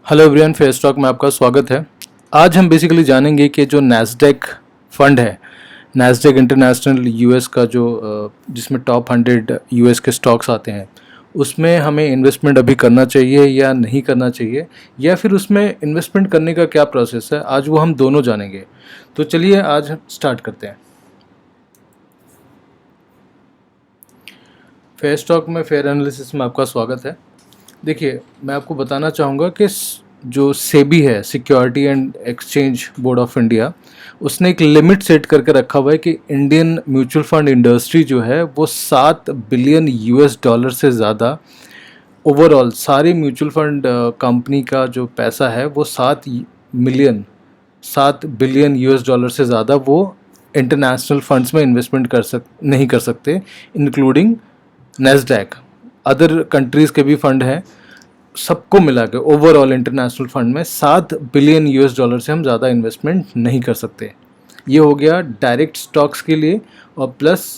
Hello everyone, fair stock में आपका स्वागत है। आज हम बेसिकली जानेंगे कि जो नैस्डैक फंड है, नैस्डैक इंटरनेशनल यूएस का जो जिसमें टॉप 100 यूएस के स्टॉक्स आते हैं, उसमें हमें इन्वेस्टमेंट अभी करना चाहिए या नहीं करना चाहिए, या फिर उसमें इन्वेस्टमेंट करने का क्या प्रोसेस है, आज वो हम दोनों जानेंगे। तो चलिए आज स्टार्ट करते हैं। फेयर स्टॉक में फेयर एनालिसिस में आपका स्वागत है। देखिए, मैं आपको बताना चाहूँगा कि जो सेबी है, security and exchange board of India, उसने एक लिमिट सेट करके रखा हुआ है कि इंडियन म्यूचुअल फंड इंडस्ट्री जो है वो 7 बिलियन यूएस डॉलर से ज़्यादा, ओवरऑल सारी म्यूचुअल फंड कंपनी का जो पैसा है वो 7 बिलियन यूएस डॉलर से ज़्यादा वो इंटरनेशनल फंड्स में इन्वेस्टमेंट नहीं कर सकते, इंक्लूडिंग नैस्डैक। अदर कंट्रीज़ के भी फंड हैं, सबको मिला के ओवरऑल इंटरनेशनल फंड में 7 बिलियन यूएस डॉलर से हम ज़्यादा इन्वेस्टमेंट नहीं कर सकते। ये हो गया डायरेक्ट स्टॉक्स के लिए और प्लस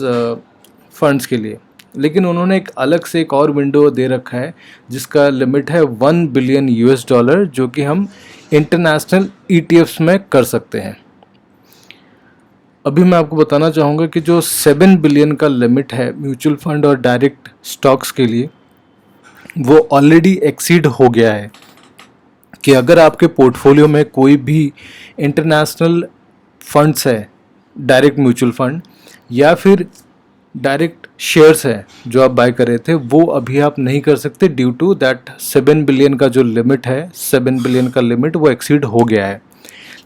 फंड्स के लिए। लेकिन उन्होंने एक अलग से एक और विंडो दे रखा है जिसका लिमिट है 1 बिलियन यूएस डॉलर, जो कि हम इंटरनेशनल ईटीएफ्स में कर सकते हैं। अभी मैं आपको बताना चाहूँगा कि जो 7 बिलियन का लिमिट है म्यूचुअल फंड और डायरेक्ट स्टॉक्स के लिए, वो ऑलरेडी एक्सीड हो गया है। कि अगर आपके पोर्टफोलियो में कोई भी इंटरनेशनल फंड्स है, डायरेक्ट म्यूचुअल फंड या फिर डायरेक्ट शेयर्स है जो आप बाय कर रहे थे, वो अभी आप नहीं कर सकते ड्यू टू दैट 7 बिलियन का जो लिमिट है, 7 बिलियन का लिमिट वो एक्सीड हो गया है।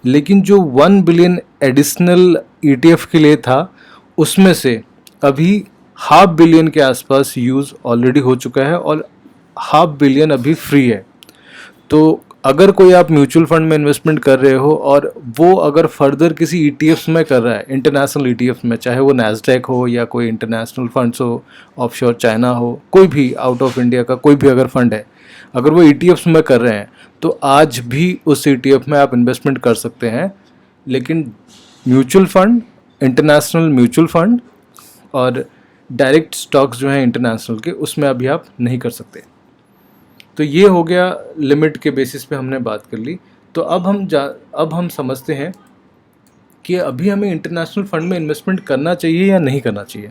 लेकिन जो 1 बिलियन एडिशनल ईटीएफ के लिए था, उसमें से अभी हाफ बिलियन के आसपास यूज़ ऑलरेडी हो चुका है और हाफ बिलियन अभी फ्री है। तो अगर कोई आप म्यूचुअल फंड में इन्वेस्टमेंट कर रहे हो और वो अगर फर्दर किसी ईटीएफ्स में कर रहा है, इंटरनेशनल ईटीएफ्स में, चाहे वो नैस्डैक हो या कोई इंटरनेशनल फंड्स हो, ऑफशोर चाइना हो, कोई भी आउट ऑफ इंडिया का कोई भी अगर फंड है, अगर वो ईटीएफ्स में कर रहे हैं तो आज भी उस ईटीएफ में आप इन्वेस्टमेंट कर सकते हैं। लेकिन mutual fund, international mutual fund और डायरेक्ट स्टॉक्स जो हैं इंटरनेशनल के, उसमें अभी आप नहीं कर सकते। तो ये हो गया लिमिट के बेसिस पे हमने बात कर ली। तो अब हम समझते हैं कि अभी हमें इंटरनेशनल फंड में इन्वेस्टमेंट करना चाहिए या नहीं करना चाहिए।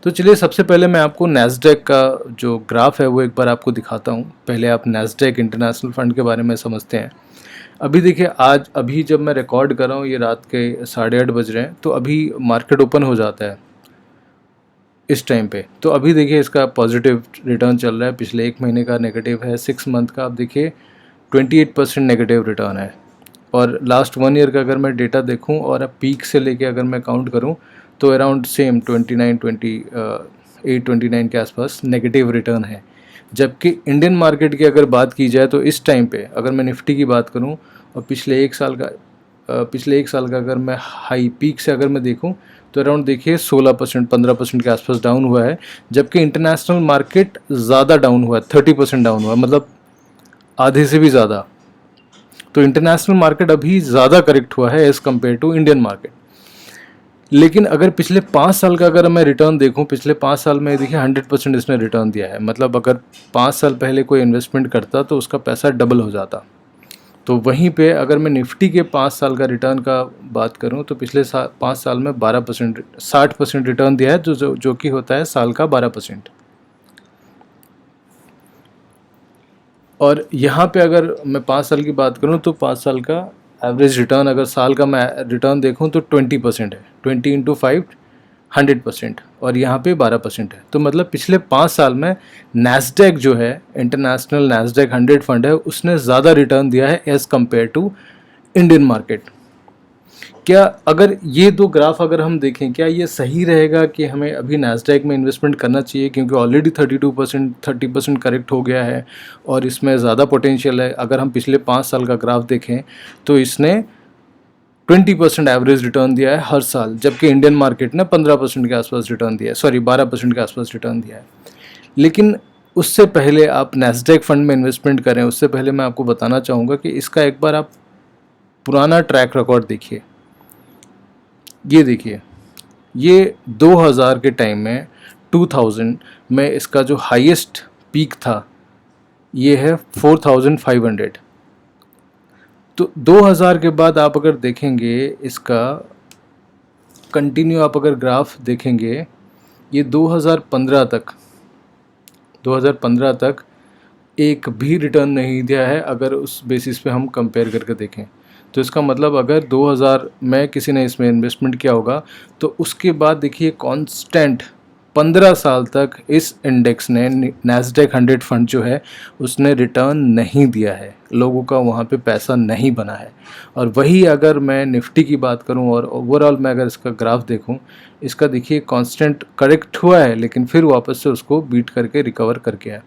तो चलिए, सबसे पहले मैं आपको नैस्डैक का जो ग्राफ है वो एक बार आपको दिखाता हूँ। पहले आप नैस्डैक इंटरनेशनल फंड के बारे में समझते हैं। अभी देखिए, अभी जब मैं रिकॉर्ड कर रहा हूँ, ये रात के 8:30 बज रहे हैं, तो अभी मार्केट ओपन हो जाता है इस टाइम पे। तो अभी देखिए, इसका पॉजिटिव रिटर्न चल रहा है। पिछले 1 महीने का नेगेटिव है, 6 मंथ का आप देखिए 28% नेगेटिव रिटर्न है। और लास्ट 1 ईयर का अगर मैं डेटा देखूं और अब पीक से लेके अगर मैं काउंट करूं, तो अराउंड सेम 29 के आसपास नेगेटिव रिटर्न है। जबकि इंडियन मार्केट की अगर बात की जाए तो इस टाइम पे अगर मैं निफ्टी की बात करूं और पिछले एक साल का अगर मैं हाई पीक से अगर मैं देखूं, तो अराउंड देखिए 16% 15% के आसपास डाउन हुआ है। जबकि इंटरनेशनल मार्केट ज़्यादा डाउन हुआ है, 30% डाउन हुआ है, मतलब आधे से भी ज़्यादा। तो इंटरनेशनल मार्केट अभी ज़्यादा करेक्ट हुआ है as compared to Indian market. लेकिन अगर पिछले 5 साल का अगर मैं रिटर्न देखूं, पिछले 5 साल में देखिए 100% इसने रिटर्न दिया है। मतलब अगर 5 साल पहले कोई इन्वेस्टमेंट करता तो उसका पैसा डबल हो जाता। तो वहीं पे अगर मैं निफ्टी के 5 साल का रिटर्न का बात करूं, तो पिछले 5 साल में 12% 60% रिटर्न दिया है, जो कि होता है साल का 12%। और यहाँ पे अगर मैं 5 साल की बात करूँ, तो 5 साल का एवरेज रिटर्न, अगर साल का मैं रिटर्न देखूँ तो 20% है। 20 इंटू 5 100%, और यहाँ पे 12% है। तो मतलब पिछले 5 साल में नैस्डैक जो है, इंटरनेशनल नैस्डैक 100 फंड है, उसने ज़्यादा रिटर्न दिया है as compared to Indian market. क्या अगर ये दो ग्राफ अगर हम देखें, क्या ये सही रहेगा कि हमें अभी नैस्डैक में इन्वेस्टमेंट करना चाहिए, क्योंकि ऑलरेडी 30% करेक्ट हो गया है और इसमें ज़्यादा पोटेंशियल है। अगर हम पिछले 5 साल का ग्राफ देखें तो इसने 20% एवरेज रिटर्न दिया है हर साल, जबकि इंडियन मार्केट ने 15% के आसपास रिटर्न दिया है, 12% के आसपास रिटर्न दिया है। लेकिन उससे पहले आप नैस्डैक फंड में इन्वेस्टमेंट करें, उससे पहले मैं आपको बताना चाहूँगा कि इसका एक बार आप पुराना ट्रैक रिकॉर्ड देखिए। ये देखिए, ये 2000 के टाइम में, 2000 में इसका जो हाईएस्ट पीक था ये है 4500, तो 2000 के बाद आप अगर देखेंगे इसका कंटिन्यू, आप अगर ग्राफ देखेंगे, ये 2015 तक एक भी रिटर्न नहीं दिया है अगर उस बेसिस पे हम कंपेयर करके देखें। तो इसका मतलब अगर 2000 में किसी ने इसमें इन्वेस्टमेंट किया होगा तो उसके बाद देखिए कांस्टेंट 15 साल तक इस इंडेक्स ने, नैस्डैक 100 फंड जो है, उसने रिटर्न नहीं दिया है, लोगों का वहाँ पे पैसा नहीं बना है। और वही अगर मैं निफ्टी की बात करूँ और ओवरऑल मैं अगर इसका ग्राफ देखूँ, इसका देखिए कांस्टेंट करेक्ट हुआ है लेकिन फिर वापस से उसको बीट करके रिकवर करके आया।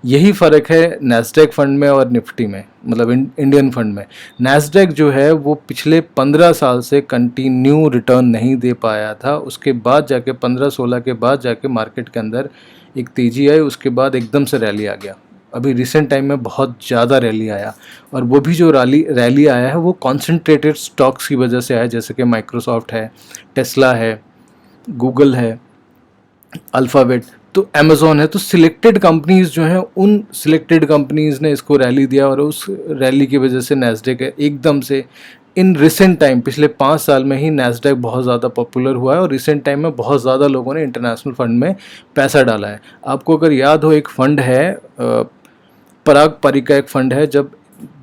यही फ़र्क है नैस्डैक फंड में और निफ्टी में, मतलब इंडियन फंड में। नैस्डैक जो है वो पिछले 15 साल से कंटिन्यू रिटर्न नहीं दे पाया था, उसके बाद जाके 15-16 के बाद जाके मार्केट के अंदर एक तेज़ी आई, उसके बाद एकदम से रैली आ गया। अभी रिसेंट टाइम में बहुत ज़्यादा रैली आया, और वो भी जो रैली आया है वो कॉन्सेंट्रेटेड स्टॉक्स की वजह से आया, जैसे कि माइक्रोसॉफ्ट है, टेस्ला है, गूगल है, अल्फ़ाबेट, तो अमेज़ॉन है। तो सिलेक्टेड कंपनीज़ जो हैं, उन सिलेक्टेड कंपनीज़ ने इसको रैली दिया, और उस रैली की वजह से नैस्डैक एकदम से इन रिसेंट टाइम, पिछले 5 साल में ही नैस्डैक बहुत ज़्यादा पॉपुलर हुआ है, और रिसेंट टाइम में बहुत ज़्यादा लोगों ने इंटरनेशनल फंड में पैसा डाला है। आपको अगर याद हो, एक फ़ंड है पराग पारिक का एक फ़ंड है, जब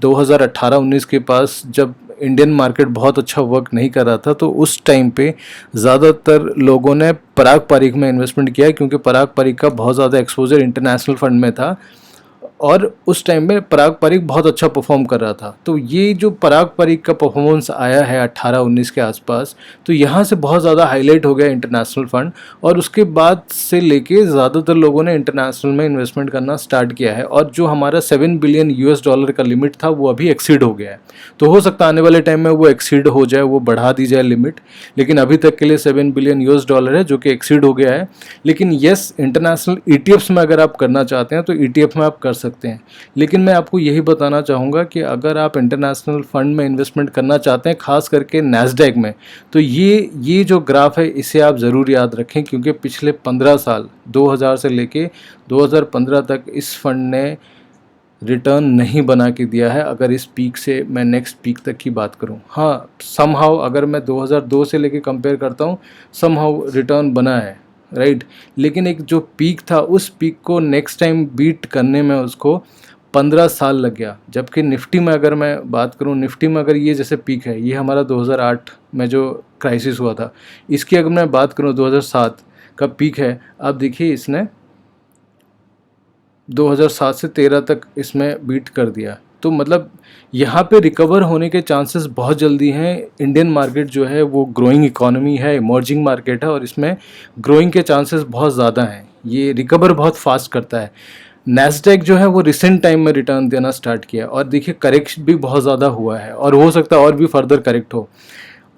2018-19 के पास जब इंडियन मार्केट बहुत अच्छा वर्क नहीं कर रहा था, तो उस टाइम पे ज़्यादातर लोगों ने पराग पारिक में इन्वेस्टमेंट किया, क्योंकि पराग पारिक का बहुत ज़्यादा एक्सपोजर इंटरनेशनल फंड में था, और उस टाइम में पराग पारिक बहुत अच्छा परफॉर्म कर रहा था। तो ये जो पराग पारिक का परफॉर्मेंस आया है 18-19 के आसपास, तो यहाँ से बहुत ज़्यादा हाईलाइट हो गया इंटरनेशनल फंड, और उसके बाद से लेके ज़्यादातर लोगों ने इंटरनेशनल में इन्वेस्टमेंट करना स्टार्ट किया है, और जो हमारा $7 बिलियन का लिमिट था वो अभी एक्सीड हो गया है। तो हो सकता है आने वाले टाइम में वो एक्सीड हो जाए, वो बढ़ा दी जाए लिमिट, लेकिन अभी तक के लिए $7 बिलियन है जो कि एक्सीड हो गया है। लेकिन येस, इंटरनेशनल ETFs में अगर आप करना चाहते हैं तो ETF में आप कर सकते हैं, लेकिन मैं आपको यही बताना चाहूँगा कि अगर आप इंटरनेशनल फंड में इन्वेस्टमेंट करना चाहते हैं, खास करके नैस्डैक में, तो ये जो ग्राफ है इसे आप ज़रूर याद रखें, क्योंकि पिछले 15 साल 2000 से लेके 2015 तक इस फंड ने रिटर्न नहीं बना के दिया है, अगर इस पीक से मैं नेक्स्ट पीक तक की बात करूं। हाँ, समहाउ अगर मैं 2002 से लेके कंपेयर करता हूं, समहाउ रिटर्न बना है, राइट। लेकिन एक जो पीक था, उस पीक को नेक्स्ट टाइम बीट करने में उसको 15 साल लग गया। जबकि निफ्टी में अगर मैं बात करूं, निफ्टी में अगर ये जैसे पीक है, ये हमारा 2008 में जो क्राइसिस हुआ था, इसकी अगर मैं बात करूं 2007 का पीक है, आप देखिए इसने 2007 से 13 तक इसमें बीट कर दिया। तो मतलब यहाँ पे रिकवर होने के चांसेस बहुत जल्दी हैं। इंडियन मार्केट जो है वो ग्रोइंग इकोनॉमी है, इमर्जिंग मार्केट है, और इसमें ग्रोइंग के चांसेस बहुत ज़्यादा हैं, ये रिकवर बहुत फास्ट करता है। नैस्डैक जो है वो रिसेंट टाइम में रिटर्न देना स्टार्ट किया, और देखिए करेक्ट भी बहुत ज़्यादा हुआ है, और हो सकता है और भी फर्दर करेक्ट हो।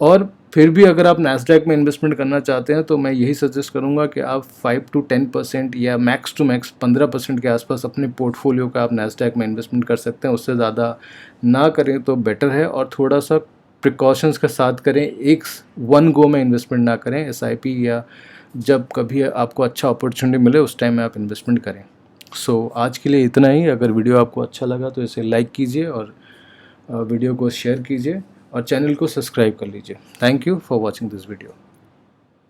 और फिर भी अगर आप नैस्डैक में इन्वेस्टमेंट करना चाहते हैं तो मैं यही सजेस्ट करूंगा कि आप 5 to 10% या मैक्स टू मैक्स 15% के आसपास अपने पोर्टफोलियो का आप नैस्डैक में इन्वेस्टमेंट कर सकते हैं। उससे ज़्यादा ना करें तो बेटर है, और थोड़ा सा प्रिकॉशंस के साथ करें, एक वन गो में इन्वेस्टमेंट ना करें। SIP या जब कभी आपको अच्छा अपॉर्चुनिटी मिले उस टाइम में आप इन्वेस्टमेंट करें। सो आज के लिए इतना ही। अगर वीडियो आपको अच्छा लगा तो इसे लाइक कीजिए, और वीडियो को शेयर कीजिए, और चैनल को सब्सक्राइब कर लीजिए। Thank you for watching this video.